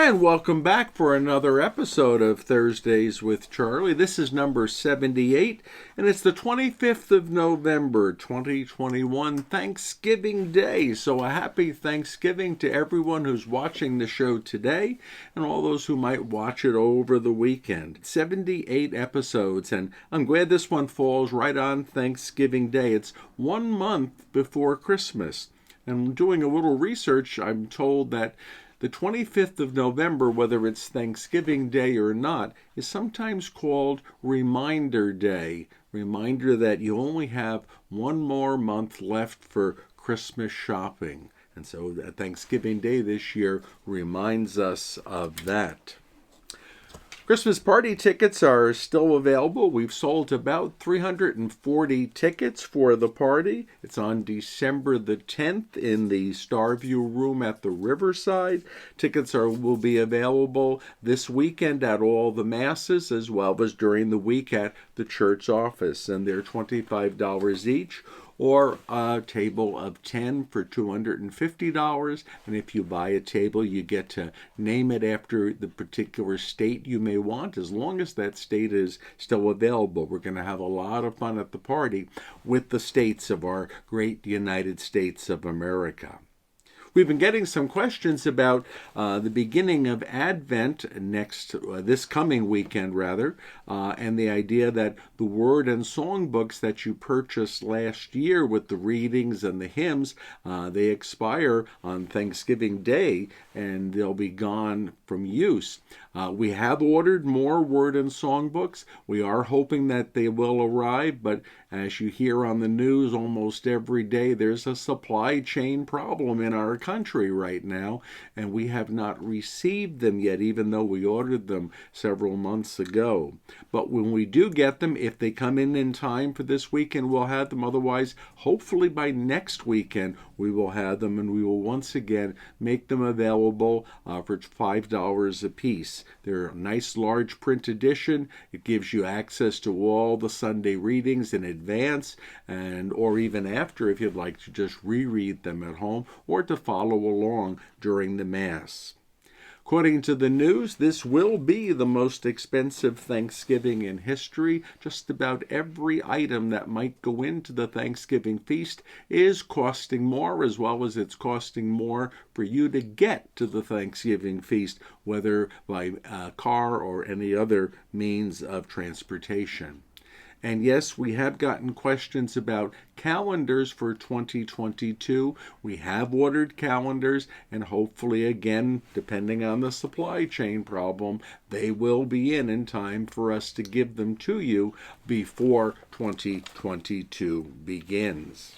And welcome back for another episode of Thursdays with Charlie. This is number 78, and it's the 25th of November, 2021, Thanksgiving Day. So a happy Thanksgiving to everyone who's watching the show today and all those who might watch it over the weekend. 78 episodes, and I'm glad this one falls right on Thanksgiving Day. It's 1 month before Christmas. And doing a little research, I'm told that the 25th of November, whether it's Thanksgiving Day or not, is sometimes called Reminder Day. Reminder that you only have one more month left for Christmas shopping. And so Thanksgiving Day this year reminds us of that. Christmas party tickets are still available. We've sold about 340 tickets for the party. It's on December the 10th in the Starview Room at the Riverside. Tickets will be available this weekend at all the masses as well as during the week at the church office. And they're $25 each, or a table of 10 for $250. And if you buy a table, you get to name it after the particular state you may want, as long as that state is still available. We're going to have a lot of fun at the party with the states of our great United States of America. We've been getting some questions about the beginning of Advent this coming weekend, and the idea that the word and song books that you purchased last year with the readings and the hymns, they expire on Thanksgiving Day, and they'll be gone from use. We have ordered more word and song books. We are hoping that they will arrive, but as you hear on the news almost every day, there's a supply chain problem in our country right now, and we have not received them yet, even though we ordered them several months ago. But when we do get them, if they come in time for this weekend, we'll have them. Otherwise, hopefully by next weekend, we will have them, and we will once again make them available for $5 a piece. They're a nice large print edition. It gives you access to all the Sunday readings in advance, or even after if you'd like to just reread them at home or to follow along during the Mass. According to the news, this will be the most expensive Thanksgiving in history. Just about every item that might go into the Thanksgiving feast is costing more, as well as it's costing more for you to get to the Thanksgiving feast, whether by car or any other means of transportation. And yes, we have gotten questions about calendars for 2022. We have ordered calendars, and hopefully, again, depending on the supply chain problem, they will be in time for us to give them to you before 2022 begins.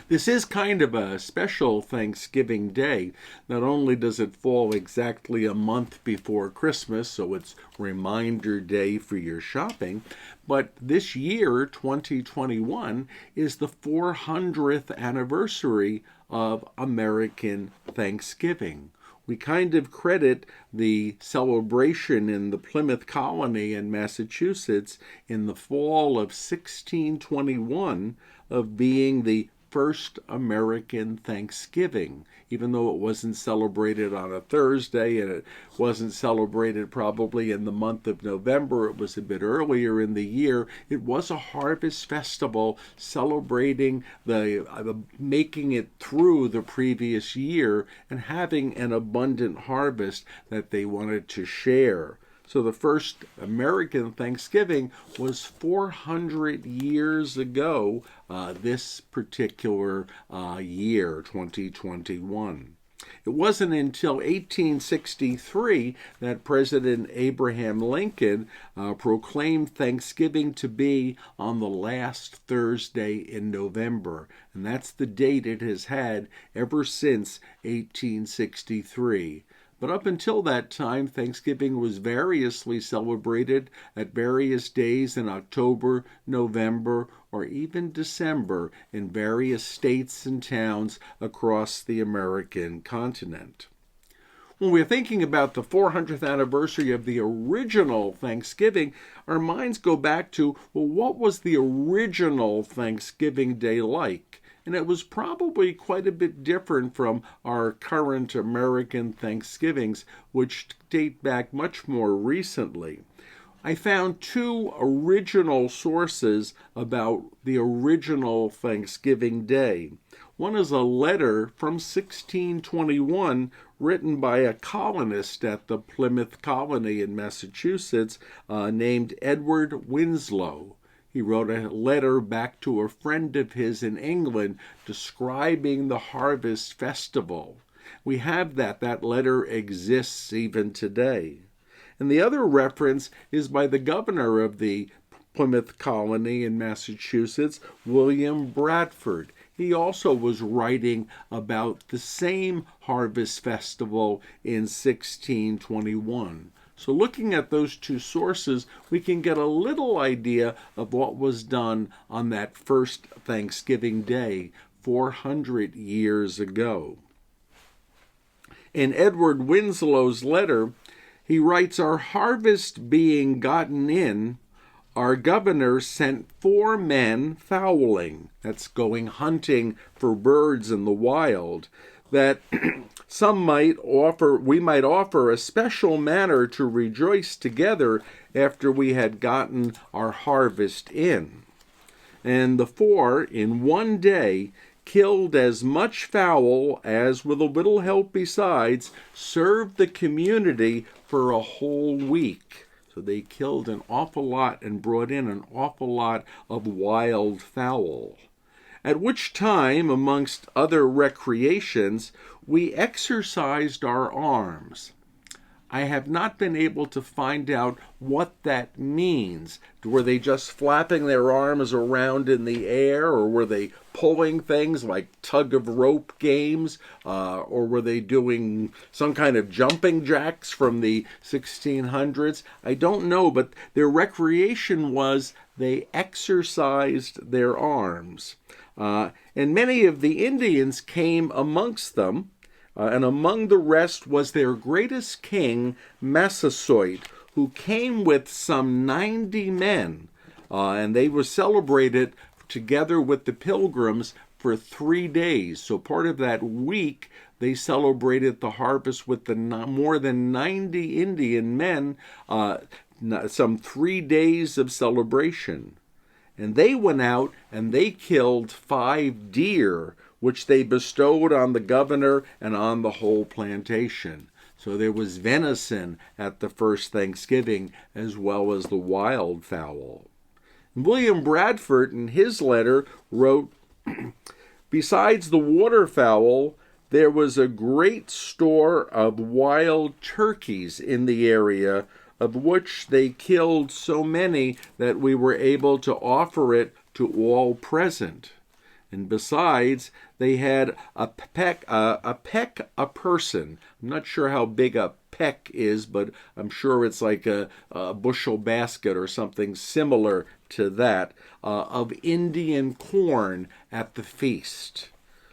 This is kind of a special Thanksgiving Day. Not only does it fall exactly a month before Christmas, so it's Reminder Day for your shopping, but this year, 2021, is the 400th anniversary of American Thanksgiving. We kind of credit the celebration in the Plymouth colony in Massachusetts in the fall of 1621 of being the first American Thanksgiving, even though it wasn't celebrated on a Thursday and it wasn't celebrated probably in the month of November. It was a bit earlier in the year. It was a harvest festival celebrating the making it through the previous year and having an abundant harvest that they wanted to share. So the first American Thanksgiving was 400 years ago, this particular year, 2021. It wasn't until 1863 that President Abraham Lincoln proclaimed Thanksgiving to be on the last Thursday in November. And that's the date it has had ever since 1863. But up until that time, Thanksgiving was variously celebrated at various days in October, November, or even December in various states and towns across the American continent. When we're thinking about the 400th anniversary of the original Thanksgiving, our minds go back to, well, what was the original Thanksgiving Day like? and it was probably quite a bit different from our current American Thanksgivings, which date back much more recently. I found two original sources about the original Thanksgiving Day. One is a letter from 1621 written by a colonist at the Plymouth colony in Massachusetts named Edward Winslow. He wrote a letter back to a friend of his in England describing the harvest festival. We have that. That letter exists even today. And the other reference is by the governor of the Plymouth colony in Massachusetts, William Bradford. He also was writing about the same harvest festival in 1621. So looking at those two sources, we can get a little idea of what was done on that first Thanksgiving Day 400 years ago. In Edward Winslow's letter, he writes, "Our harvest being gotten in, our governor sent 4 men fowling," that's going hunting for birds in the wild, "that we might offer a special manner to rejoice together after we had gotten our harvest in. And the 4, in one day, killed as much fowl as, with a little help besides, served the community for a whole week." So they killed an awful lot and brought in an awful lot of wild fowl. "At which time, amongst other recreations, we exercised our arms." I have not been able to find out what that means. Were they just flapping their arms around in the air, or were they pulling things like tug of rope games, or were they doing some kind of jumping jacks from the 1600s? I don't know, but their recreation was they exercised their arms. And many of the Indians came amongst them, and among the rest was their greatest king, Massasoit, who came with some 90 men, and they were celebrated together with the pilgrims for 3 days. So part of that week, they celebrated the harvest with more than 90 Indian men, some 3 days of celebration. And they went out and they killed 5 deer, which they bestowed on the governor and on the whole plantation. So there was venison at the first Thanksgiving as well as the wild fowl. William Bradford, in his letter, wrote, "Besides the waterfowl, there was a great store of wild turkeys in the area, of which they killed so many that we were able to offer it to all present. And besides, they had a peck a person." I'm not sure how big a peck is, but I'm sure it's like a bushel basket or something similar to that, of Indian corn at the feast.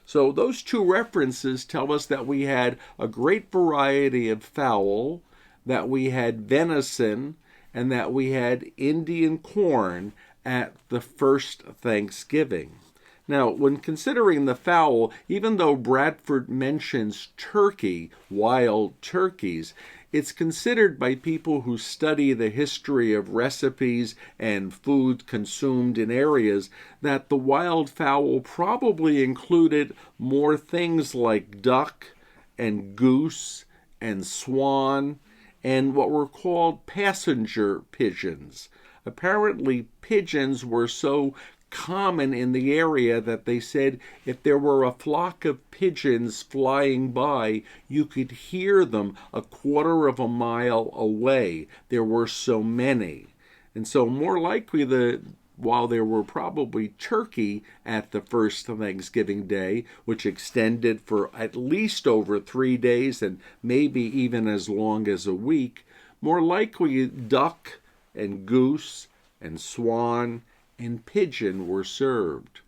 So those two references tell us that we had a great variety of fowl, that we had venison, and that we had Indian corn at the first Thanksgiving. Now, when considering the fowl, even though Bradford mentions turkey, wild turkeys, it's considered by people who study the history of recipes and food consumed in areas that the wild fowl probably included more things like duck and goose and swan and what were called passenger pigeons. Apparently, pigeons were so common in the area that they said if there were a flock of pigeons flying by, you could hear them a quarter of a mile away. There were so many. And so more likely, while there were probably turkey at the first Thanksgiving Day, which extended for at least over 3 days and maybe even as long as a week, more likely duck and goose and swan and pigeon were served.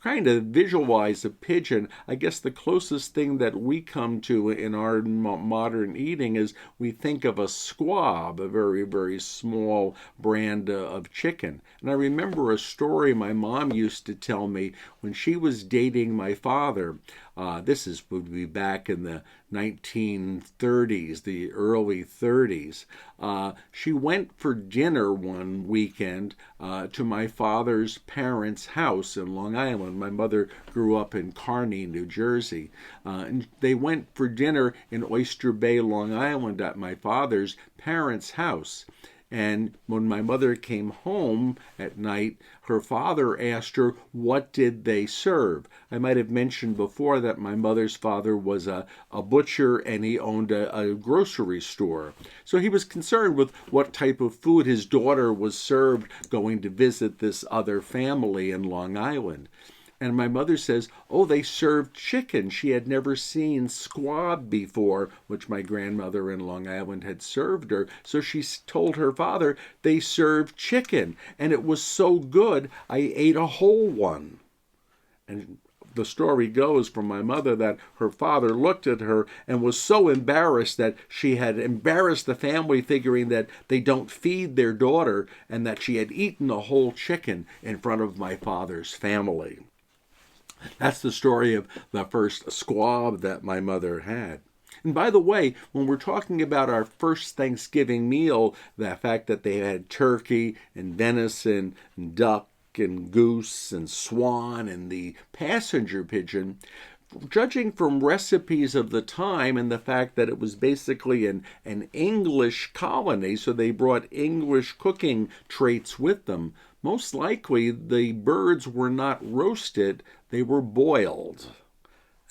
kind of visualize a pigeon, I guess the closest thing that we come to in our modern eating is we think of a squab, a very, very small brand of chicken. And I remember a story my mom used to tell me when she was dating my father. Would be back in the 1930s, the early 30s. She went for dinner one weekend to my father's parents' house in Long Island. My mother grew up in Kearny, New Jersey. And they went for dinner in Oyster Bay, Long Island at my father's parents' house. And when my mother came home at night, her father asked her, what did they serve? I might have mentioned before that my mother's father was a butcher and he owned a grocery store. So he was concerned with what type of food his daughter was served going to visit this other family in Long Island. And my mother says, oh, they served chicken. She had never seen squab before, which my grandmother in Long Island had served her. So she told her father, they served chicken. And it was so good, I ate a whole one. And the story goes from my mother that her father looked at her and was so embarrassed that she had embarrassed the family, figuring that they don't feed their daughter, and that she had eaten a whole chicken in front of my father's family. That's the story of the first squab that my mother had. And by the way, when we're talking about our first Thanksgiving meal, the fact that they had turkey and venison and duck and goose and swan and the passenger pigeon, judging from recipes of the time and the fact that it was basically an English colony, so they brought English cooking traits with them, most likely the birds were not roasted, they were boiled.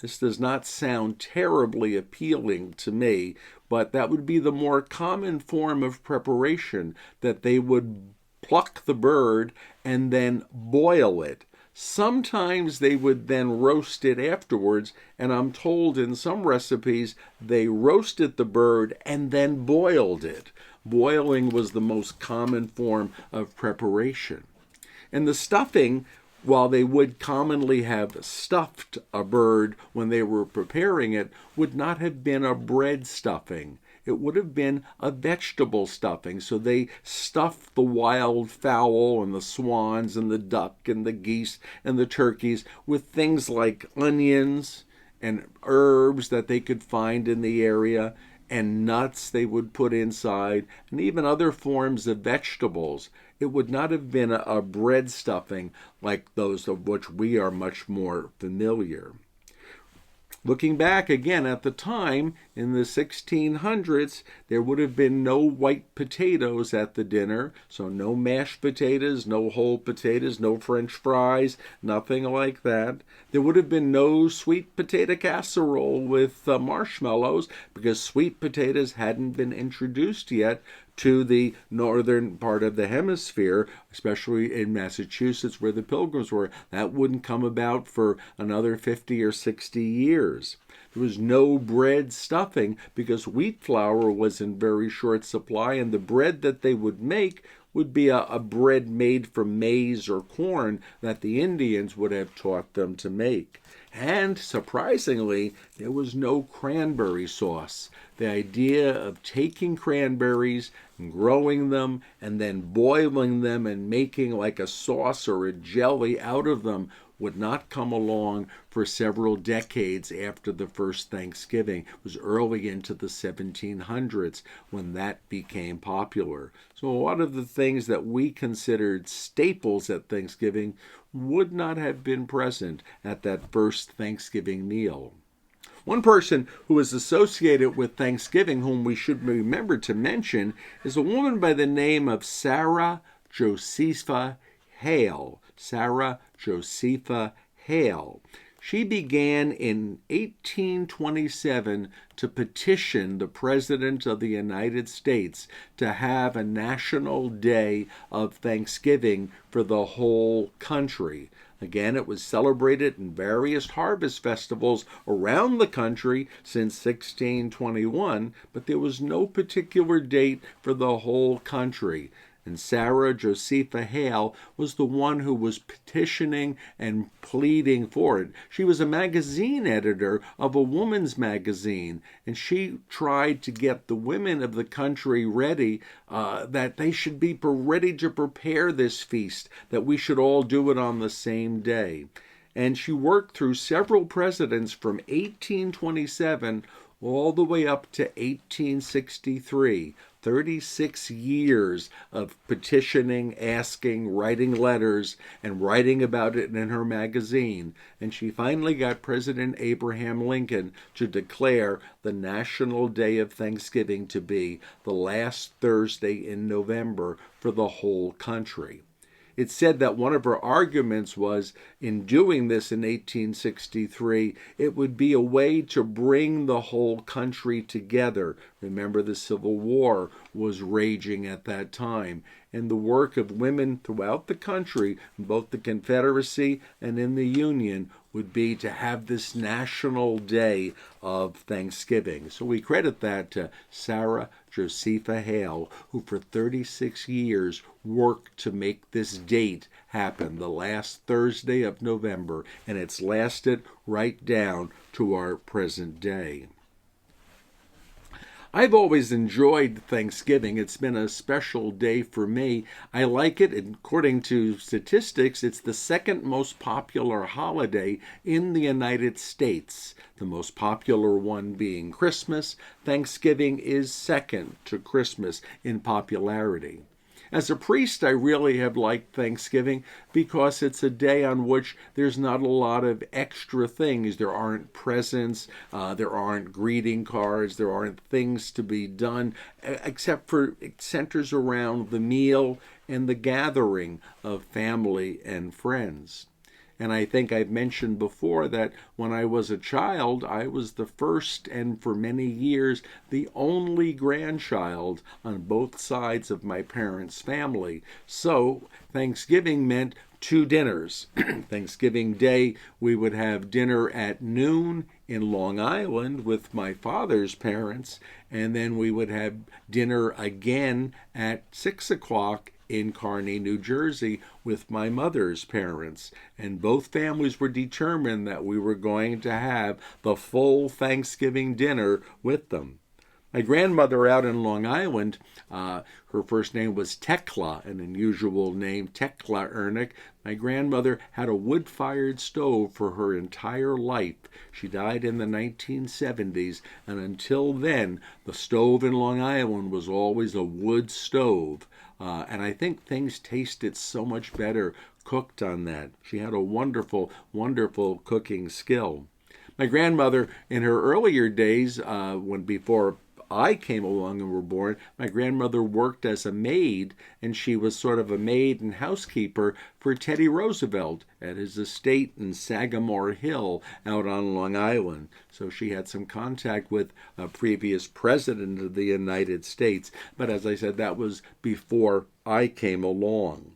This does not sound terribly appealing to me, but that would be the more common form of preparation, that they would pluck the bird and then boil it. Sometimes they would then roast it afterwards, and I'm told in some recipes they roasted the bird and then boiled it. Boiling was the most common form of preparation. And the stuffing, while they would commonly have stuffed a bird when they were preparing it, would not have been a bread stuffing. It would have been a vegetable stuffing. So they stuffed the wild fowl and the swans and the duck and the geese and the turkeys with things like onions and herbs that they could find in the area, and nuts they would put inside, and even other forms of vegetables. It would not have been a bread stuffing like those of which we are much more familiar. Looking back again at the time, in the 1600s, there would have been no white potatoes at the dinner, so no mashed potatoes, no whole potatoes, no French fries, nothing like that. There would have been no sweet potato casserole with marshmallows, because sweet potatoes hadn't been introduced yet to the northern part of the hemisphere, especially in Massachusetts where the Pilgrims were. That wouldn't come about for another 50 or 60 years. There was no bread stuffing because wheat flour was in very short supply, and the bread that they would make would be a bread made from maize or corn that the Indians would have taught them to make. And surprisingly, there was no cranberry sauce. The idea of taking cranberries and growing them and then boiling them and making like a sauce or a jelly out of them would not come along for several decades after the first Thanksgiving. It was early into the 1700s when that became popular. So a lot of the things that we considered staples at Thanksgiving would not have been present at that first Thanksgiving meal. One person who is associated with Thanksgiving, whom we should remember to mention, is a woman by the name of Sarah Josepha Hale. Sarah Josepha Hale. She began in 1827 to petition the President of the United States to have a national day of Thanksgiving for the whole country. Again, it was celebrated in various harvest festivals around the country since 1621, but there was no particular date for the whole country. And Sarah Josepha Hale was the one who was petitioning and pleading for it. She was a magazine editor of a woman's magazine, and she tried to get the women of the country ready, that they should be ready to prepare this feast, that we should all do it on the same day. And she worked through several presidents from 1827 all the way up to 1863. 36 years of petitioning, asking, writing letters, and writing about it in her magazine. And she finally got President Abraham Lincoln to declare the National Day of Thanksgiving to be the last Thursday in November for the whole country. It said that one of her arguments was, in doing this in 1863, it would be a way to bring the whole country together. Remember, the Civil War was raging at that time, and the work of women throughout the country, both the Confederacy and in the Union, would be to have this national day of Thanksgiving. So we credit that to Sarah Josepha Hale, who for 36 years worked to make this date happen, the last Thursday of November, and it's lasted right down to our present day. I've always enjoyed Thanksgiving. It's been a special day for me. I like it. According to statistics, it's the second most popular holiday in the United States. The most popular one being Christmas. Thanksgiving is second to Christmas in popularity. As a priest, I really have liked Thanksgiving because it's a day on which there's not a lot of extra things. There aren't presents, there aren't greeting cards, there aren't things to be done, except for it centers around the meal and the gathering of family and friends. And I think I've mentioned before that when I was a child, I was the first and for many years the only grandchild on both sides of my parents' family. So Thanksgiving meant 2 dinners. Thanksgiving Day, we would have dinner at noon in Long Island with my father's parents, and then we would have dinner again at 6 o'clock in Kearny, New Jersey, with my mother's parents. And both families were determined that we were going to have the full Thanksgiving dinner with them. My grandmother out in Long Island, her first name was Tekla, an unusual name, Tekla Ernick. My grandmother had a wood-fired stove for her entire life. She died in the 1970s, and until then, the stove in Long Island was always a wood stove. And I think things tasted so much better cooked on that. She had a wonderful, wonderful cooking skill. My grandmother, in her earlier days, before I came along and were born, my grandmother worked as a maid, and she was sort of a maid and housekeeper for Teddy Roosevelt at his estate in Sagamore Hill out on Long Island. So she had some contact with a previous president of the United States. But as I said, that was before I came along.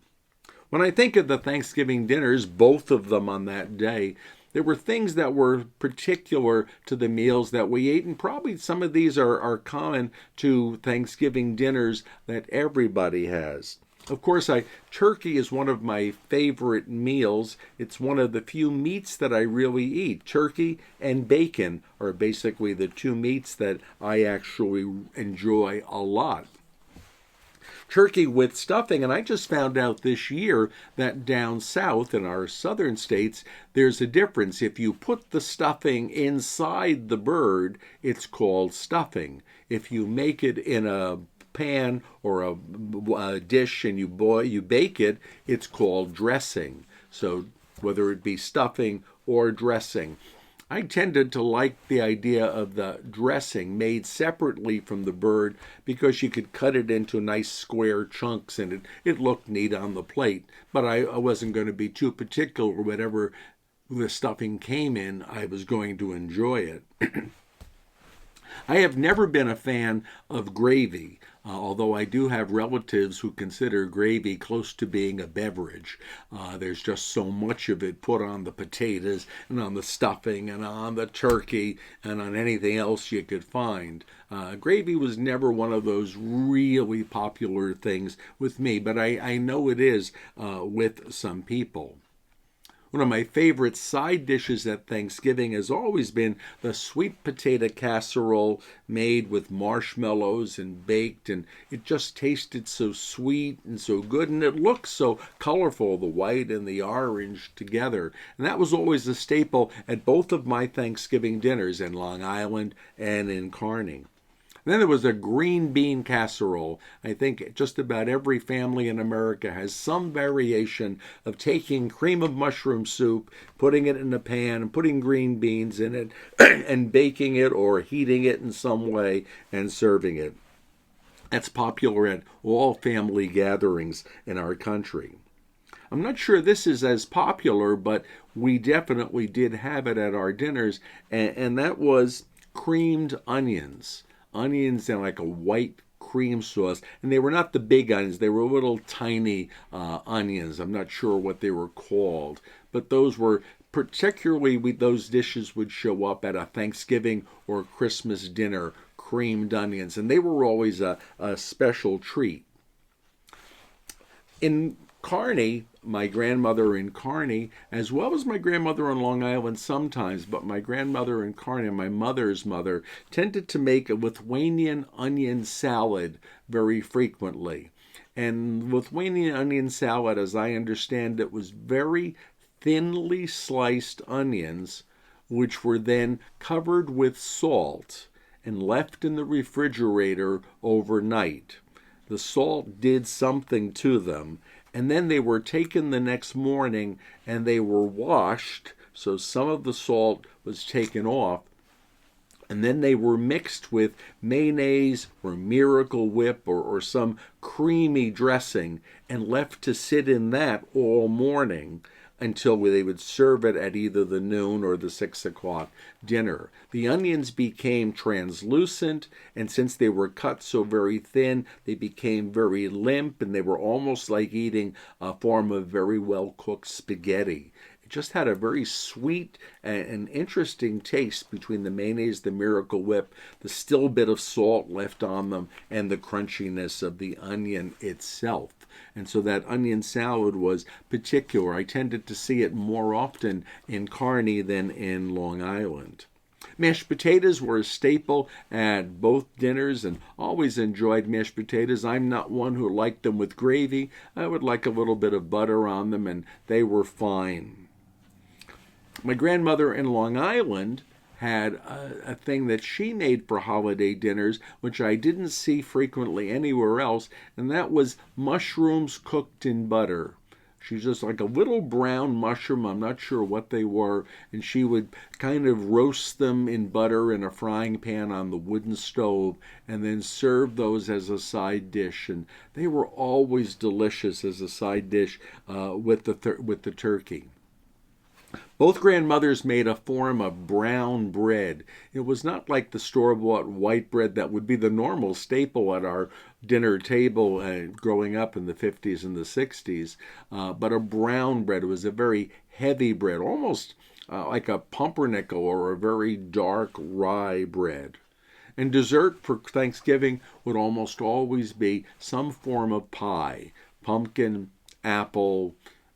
When I think of the Thanksgiving dinners, both of them on that day, there were things that were particular to the meals that we ate, and probably some of these are common to Thanksgiving dinners that everybody has. Of course, turkey is one of my favorite meals. It's one of the few meats that I really eat. Turkey and bacon are basically the 2 meats that I actually enjoy a lot. Turkey with stuffing, and I just found out this year that down south in our southern states, there's a difference. If you put the stuffing inside the bird, it's called stuffing. If you make it in a pan or a dish and you bake it, it's called dressing. So whether it be stuffing or dressing. I tended to like the idea of the dressing made separately from the bird because you could cut it into nice square chunks and it looked neat on the plate. But I wasn't going to be too particular. Whatever the stuffing came in, I was going to enjoy it. I have never been a fan of gravy. although I do have relatives who consider gravy close to being a beverage. There's just so much of it put on the potatoes and on the stuffing and on the turkey and on anything else you could find. Gravy was never one of those really popular things with me, but I know it is with some people. One of my favorite side dishes at Thanksgiving has always been the sweet potato casserole made with marshmallows and baked, and it just tasted so sweet and so good, and it looked so colorful, the white and the orange together. And that was always a staple at both of my Thanksgiving dinners in Long Island and in Kearney. Then there was a green bean casserole. I think just about every family in America has some variation of taking cream of mushroom soup, putting it in a pan, and putting green beans in it, and baking it or heating it in some way and serving it. That's popular at all family gatherings in our country. I'm not sure this is as popular, but we definitely did have it at our dinners, and that was creamed onions. Onions in like a white cream sauce, and they were not the big onions, they were little tiny onions. I'm not sure what they were called, but those were particularly, those dishes would show up at a Thanksgiving or Christmas dinner, creamed onions, and they were always a special treat. In Kearney, my grandmother in Kearney, as well as my grandmother on Long Island sometimes, but my grandmother in Kearney, my mother's mother, tended to make a Lithuanian onion salad very frequently. And Lithuanian onion salad, as I understand it, was very thinly sliced onions, which were then covered with salt and left in the refrigerator overnight. The salt did something to them, and then they were taken the next morning and they were washed, so some of the salt was taken off, and then they were mixed with mayonnaise or Miracle Whip or some creamy dressing and left to sit in that all morning until they would serve it at either the noon or the 6 o'clock dinner. The onions became translucent, and since they were cut so very thin, they became very limp, and they were almost like eating a form of very well-cooked spaghetti. It just had a very sweet and interesting taste between the mayonnaise, the Miracle Whip, the still bit of salt left on them, and the crunchiness of the onion itself. And so that onion salad was particular. I tended to see it more often in Kearney than in Long Island. Mashed potatoes were a staple at both dinners, and always enjoyed mashed potatoes. I'm not one who liked them with gravy. I would like a little bit of butter on them, and they were fine. My grandmother in Long Island had a thing that she made for holiday dinners, which I didn't see frequently anywhere else, and that was mushrooms cooked in butter. She's just like a little brown mushroom, I'm not sure what they were, and she would kind of roast them in butter in a frying pan on the wooden stove and then serve those as a side dish, and they were always delicious as a side dish with the turkey. Both grandmothers made a form of brown bread. It was not like the store-bought white bread that would be the normal staple at our dinner table growing up in the 50s and the 60s, but a brown bread. It was a very heavy bread, almost like a pumpernickel or a very dark rye bread. And dessert for Thanksgiving would almost always be some form of pie, pumpkin, apple,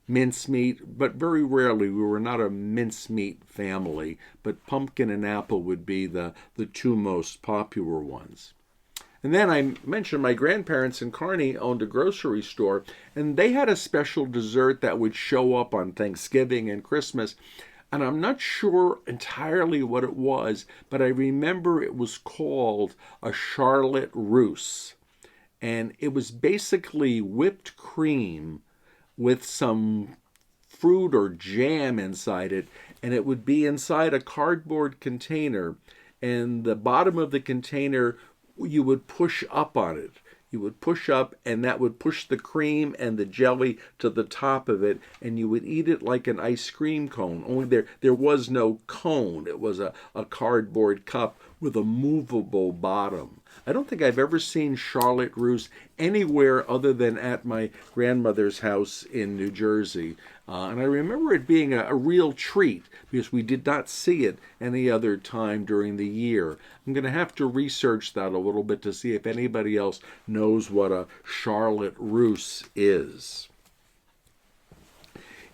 mincemeat, but very rarely. We were not a mincemeat family, but pumpkin and apple would be the two most popular ones. And then I mentioned my grandparents in Kearney owned a grocery store, and they had a special dessert that would show up on Thanksgiving and Christmas. And I'm not sure entirely what it was, but I remember it was called a Charlotte Russe. And it was basically whipped cream with some fruit or jam inside it, and it would be inside a cardboard container, and the bottom of the container, you would push up on it. You would push up, and that would push the cream and the jelly to the top of it, and you would eat it like an ice cream cone. Only there was no cone. It was a cardboard cup with a movable bottom. I don't think I've ever seen Charlotte russe anywhere other than at my grandmother's house in New Jersey. And I remember it being a real treat because we did not see it any other time during the year. I'm going to have to research that a little bit to see if anybody else knows what a Charlotte russe is.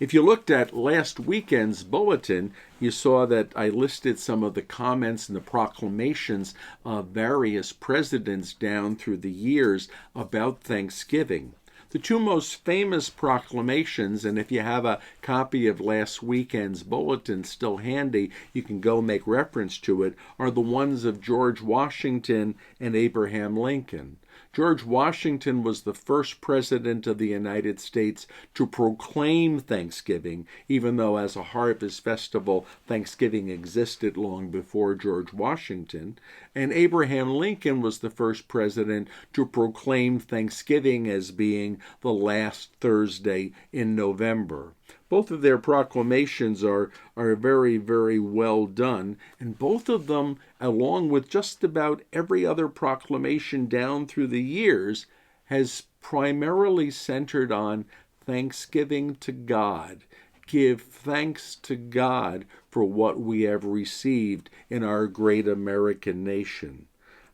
If you looked at last weekend's bulletin, you saw that I listed some of the comments and the proclamations of various presidents down through the years about Thanksgiving. The two most famous proclamations, and if you have a copy of last weekend's bulletin still handy, you can go make reference to it, are the ones of George Washington and Abraham Lincoln. George Washington was the first president of the United States to proclaim Thanksgiving, even though as a harvest festival, Thanksgiving existed long before George Washington. And Abraham Lincoln was the first president to proclaim Thanksgiving as being the last Thursday in November. Both of their proclamations are very, very well done, and both of them, along with just about every other proclamation down through the years, has primarily centered on thanksgiving to God. Give thanks to God for what we have received in our great American nation.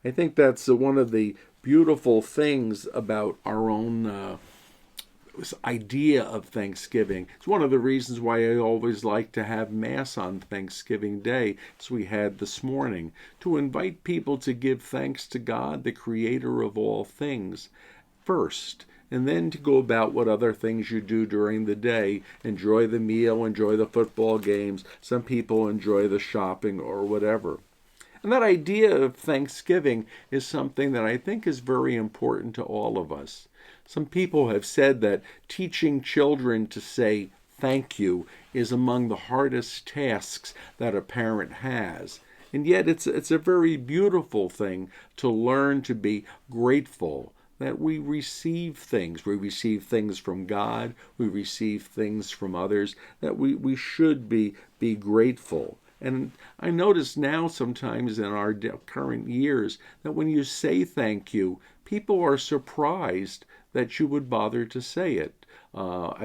I think that's one of the beautiful things about our own this idea of Thanksgiving. It's one of the reasons why I always like to have Mass on Thanksgiving Day, as we had this morning, to invite people to give thanks to God, the Creator of all things, first, and then to go about what other things you do during the day. Enjoy the meal, enjoy the football games. Some people enjoy the shopping or whatever. And that idea of Thanksgiving is something that I think is very important to all of us. Some people have said that teaching children to say thank you is among the hardest tasks that a parent has. And yet it's a very beautiful thing to learn to be grateful that we receive things. We receive things from God. We receive things from others, that we should be grateful. And I notice now sometimes in our current years that when you say thank you, people are surprised that you would bother to say it.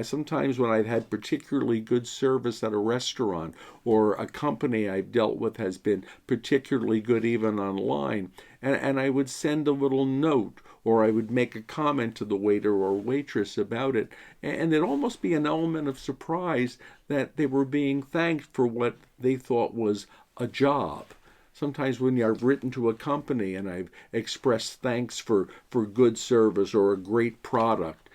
Sometimes when I've had particularly good service at a restaurant or a company I've dealt with has been particularly good even online, and I would send a little note or I would make a comment to the waiter or waitress about it, and it'd almost be an element of surprise that they were being thanked for what they thought was a job. Sometimes when I've written to a company and I've expressed thanks for good service or a great product,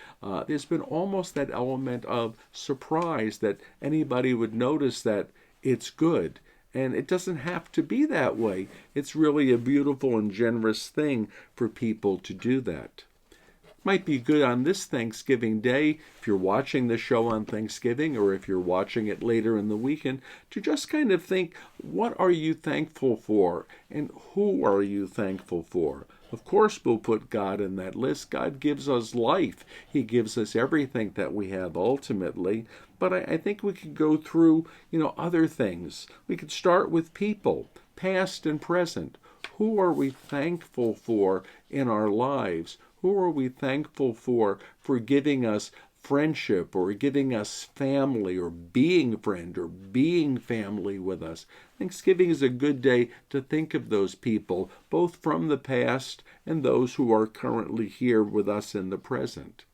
there's been almost that element of surprise that anybody would notice that it's good. And it doesn't have to be that way. It's really a beautiful and generous thing for people to do that. Might be good on this Thanksgiving Day, if you're watching the show on Thanksgiving or if you're watching it later in the weekend, to just kind of think, what are you thankful for and who are you thankful for? Of course, we'll put God in that list. God gives us life. He gives us everything that we have ultimately. But I think we could go through, other things. We could start with people, past and present. Who are we thankful for in our lives? Who are we thankful for giving us friendship or giving us family or being friend or being family with us? Thanksgiving is a good day to think of those people, both from the past and those who are currently here with us in the present.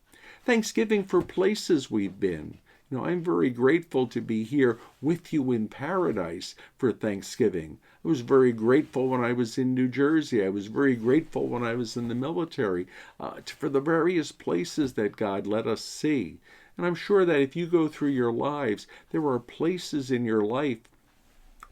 Thanksgiving for places we've been. I'm very grateful to be here with you in paradise for Thanksgiving. I was very grateful when I was in New Jersey. I was very grateful when I was in the military for the various places that God let us see. And I'm sure that if you go through your lives, there are places in your life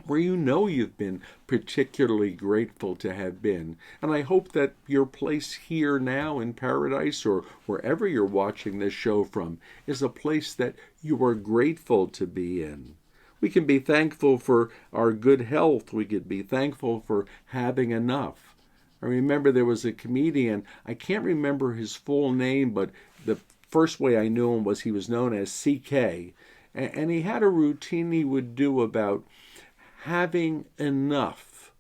where you've been particularly grateful to have been. And I hope that your place here now in paradise or wherever you're watching this show from is a place that you are grateful to be in. We can be thankful for our good health. We could be thankful for having enough. I remember there was a comedian, I can't remember his full name, but the first way I knew him was he was known as CK. And he had a routine he would do about having enough.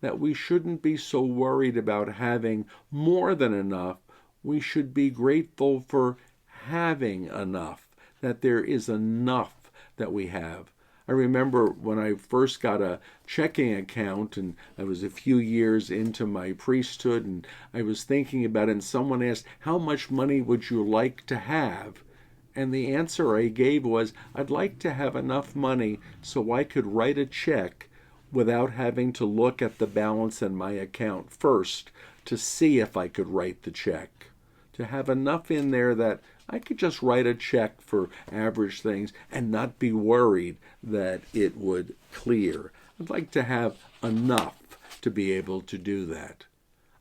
that we shouldn't be so worried about having more than enough. We should be grateful for having enough, that there is enough that we have. I remember when I first got a checking account, and I was a few years into my priesthood, and I was thinking about it, and someone asked, how much money would you like to have? And the answer I gave was, I'd like to have enough money so I could write a check without having to look at the balance in my account first to see if I could write the check. To have enough in there that I could just write a check for average things and not be worried that it would clear. I'd like to have enough to be able to do that.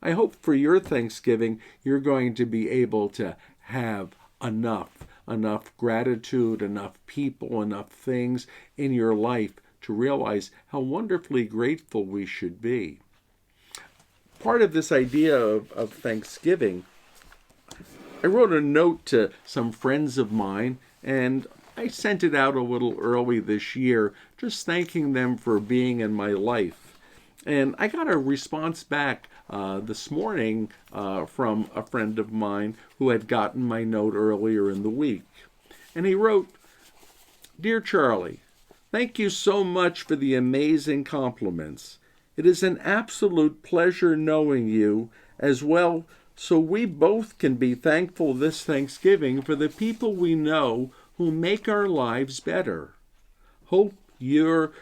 I hope for your Thanksgiving you're going to be able to have enough gratitude, enough people, enough things in your life to realize how wonderfully grateful we should be. Part of this idea of Thanksgiving, I wrote a note to some friends of mine, and I sent it out a little early this year, just thanking them for being in my life. And I got a response back this morning from a friend of mine who had gotten my note earlier in the week. And he wrote, "Dear Charlie, thank you so much for the amazing compliments. It is an absolute pleasure knowing you as well, so we both can be thankful this Thanksgiving for the people we know who make our lives better. Hope your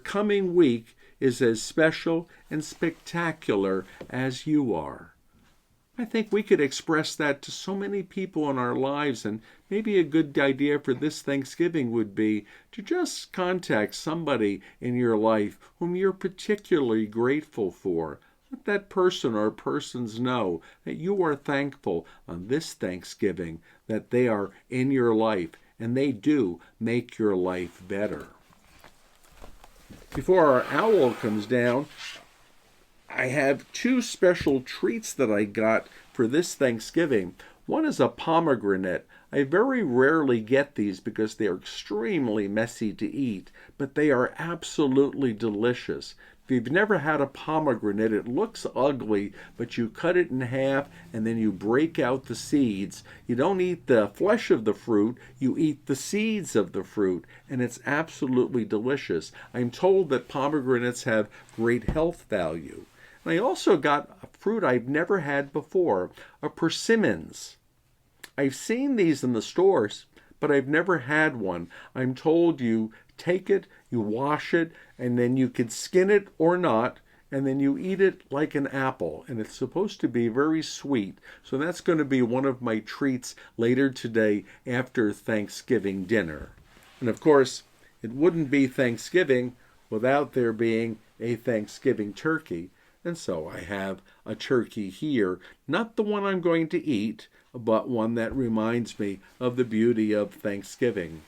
coming week is as special and spectacular as you are." I think we could express that to so many people in our lives, and maybe a good idea for this Thanksgiving would be to just contact somebody in your life whom you're particularly grateful for. Let that person or persons know that you are thankful on this Thanksgiving, that they are in your life, and they do make your life better. Before our owl comes down, I have two special treats that I got for this Thanksgiving. One is a pomegranate. I very rarely get these because they're extremely messy to eat, but they are absolutely delicious. If you've never had a pomegranate, it looks ugly, but you cut it in half and then you break out the seeds. You don't eat the flesh of the fruit, you eat the seeds of the fruit, and it's absolutely delicious. I'm told that pomegranates have great health value. And I also got a fruit I've never had before, a persimmons. I've seen these in the stores, but I've never had one. I'm told you take it, you wash it, and then you could skin it or not, and then you eat it like an apple. And it's supposed to be very sweet. So that's going to be one of my treats later today after Thanksgiving dinner. And of course, it wouldn't be Thanksgiving without there being a Thanksgiving turkey. And so I have a turkey here, not the one I'm going to eat, but one that reminds me of the beauty of Thanksgiving.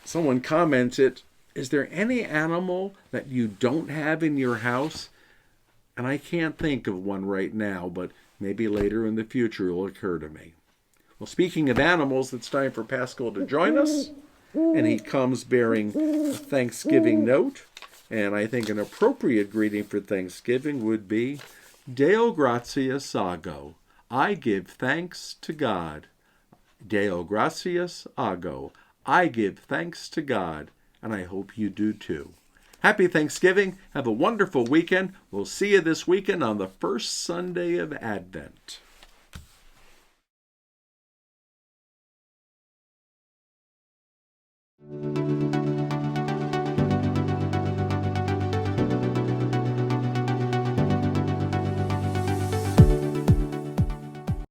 Someone commented, "Is there any animal that you don't have in your house?" And I can't think of one right now, but maybe later in the future it will occur to me. Well, speaking of animals, it's time for Pascal to join us. And he comes bearing a Thanksgiving note. And I think an appropriate greeting for Thanksgiving would be, Deo Gratias Ago. I give thanks to God. Deo Gratias Ago. I give thanks to God. And I hope you do too. Happy Thanksgiving. Have a wonderful weekend. We'll see you this weekend on the first Sunday of Advent.